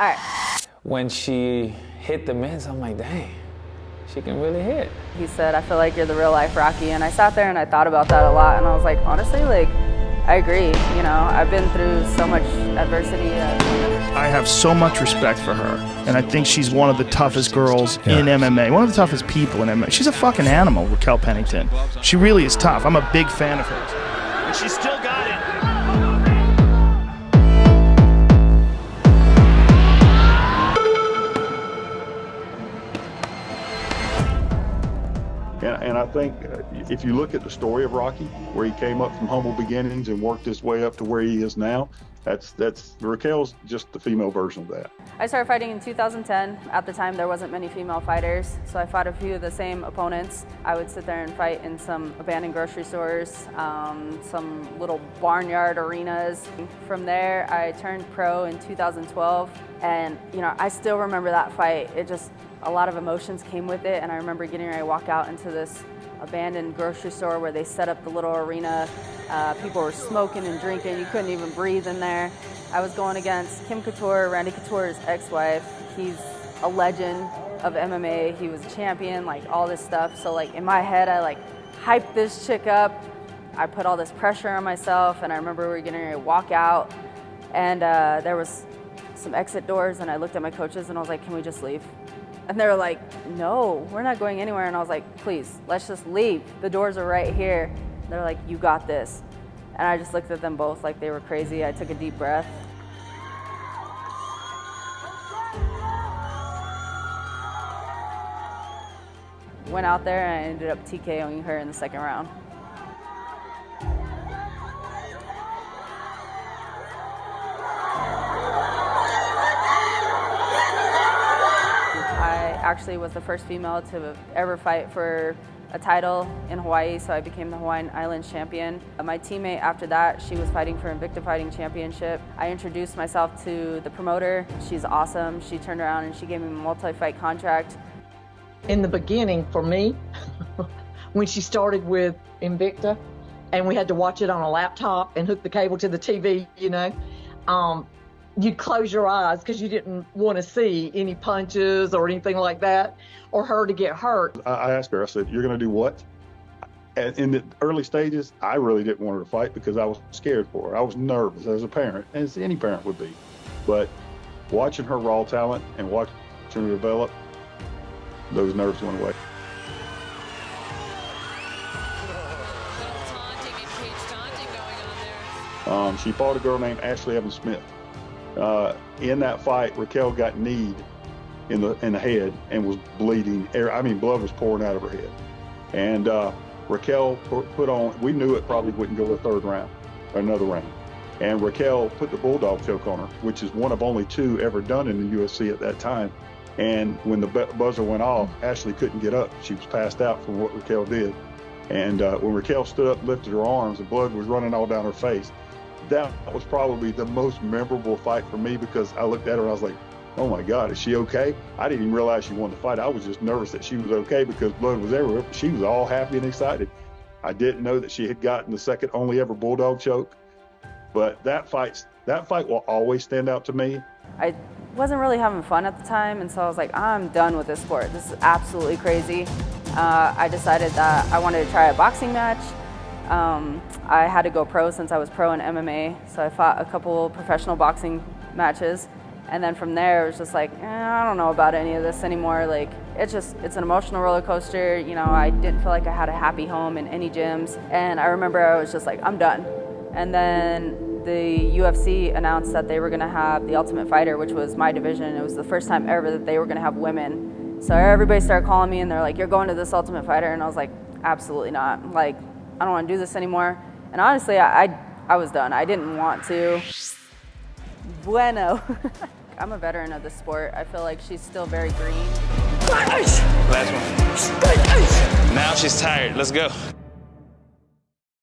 All right. When she hit the mitts, I'm like, dang, she can really hit. He said, I feel like you're the real life Rocky. And I sat there and I thought about that a lot. And I was like, honestly, like, I agree. You know, I've been through so much adversity. I have so much respect for her. And I think she's one of the toughest girls in MMA, one of the toughest people in MMA. She's a fucking animal, Raquel Pennington. She really is tough. I'm a big fan of hers. And she's still got it. And I think if you look at the story of Rocky, where he came up from humble beginnings and worked his way up to where he is now, that's Raquel's just the female version of that. I started fighting in 2010. At the time, there wasn't many female fighters, so I fought a few of the same opponents. I would sit there and fight in some abandoned grocery stores, some little barnyard arenas. From there, I turned pro in 2012, and you know, I still remember that fight. A lot of emotions came with it, and I remember getting ready to walk out into this abandoned grocery store where they set up the little arena. People were smoking and drinking. You couldn't even breathe in there. I was going against Kim Couture, Randy Couture's ex-wife. He's a legend of MMA. He was a champion, like all this stuff. So like in my head, I like hyped this chick up. I put all this pressure on myself, and I remember we were getting ready to walk out, and there was some exit doors, and I looked at my coaches and I was like, can we just leave? And they were like, no, we're not going anywhere. And I was like, please, let's just leave. The doors are right here. They're like, you got this. And I just looked at them both like they were crazy. I took a deep breath. Went out there and I ended up TKOing her in the second round. Actually was the first female to ever fight for a title in Hawaii, so I became the Hawaiian Islands champion. My teammate after that, she was fighting for Invicta Fighting Championship. I introduced myself to the promoter. She's awesome. She turned around and she gave me a multi-fight contract. In the beginning, for me, when she started with Invicta, and we had to watch it on a laptop and hook the cable to the TV, you know, you'd close your eyes because you didn't want to see any punches or anything like that, or her to get hurt. I asked her, I said, you're going to do what? And in the early stages, I really didn't want her to fight because I was scared for her. I was nervous as a parent, as any parent would be. But watching her raw talent and watching her develop, those nerves went away. She fought a girl named Ashley Evans Smith. In that fight, Raquel got kneed in the head and was bleeding. I mean, blood was pouring out of her head. And Raquel put on, we knew it probably wouldn't go a third round, or another round. And Raquel put the bulldog choke on her, which is one of only two ever done in the UFC at that time. And when the buzzer went off, Ashley couldn't get up. She was passed out from what Raquel did. And when Raquel stood up and lifted her arms, the blood was running all down her face. That was probably the most memorable fight for me because I looked at her and I was like, oh my God, is she okay? I didn't even realize she won the fight. I was just nervous that she was okay because blood was everywhere. She was all happy and excited. I didn't know that she had gotten the second only ever bulldog choke. But that fight will always stand out to me. I wasn't really having fun at the time, and so I was like, I'm done with this sport. This is absolutely crazy. I decided that I wanted to try a boxing match. I had to go pro since I was pro in MMA, so I fought a couple professional boxing matches, and then from there it was just like, I don't know about any of this anymore. Like, it's an emotional roller coaster. You know, I didn't feel like I had a happy home in any gyms, and I remember I was just like, I'm done. And then the UFC announced that they were going to have the Ultimate Fighter, which was my division. It was the first time ever that they were going to have women. So everybody started calling me, and they're like, you're going to this Ultimate Fighter? And I was like, absolutely not. Like, I don't want to do this anymore. And honestly, I was done. I didn't want to. Bueno. I'm a veteran of the sport. I feel like she's still very green. Last one. Now she's tired. Let's go.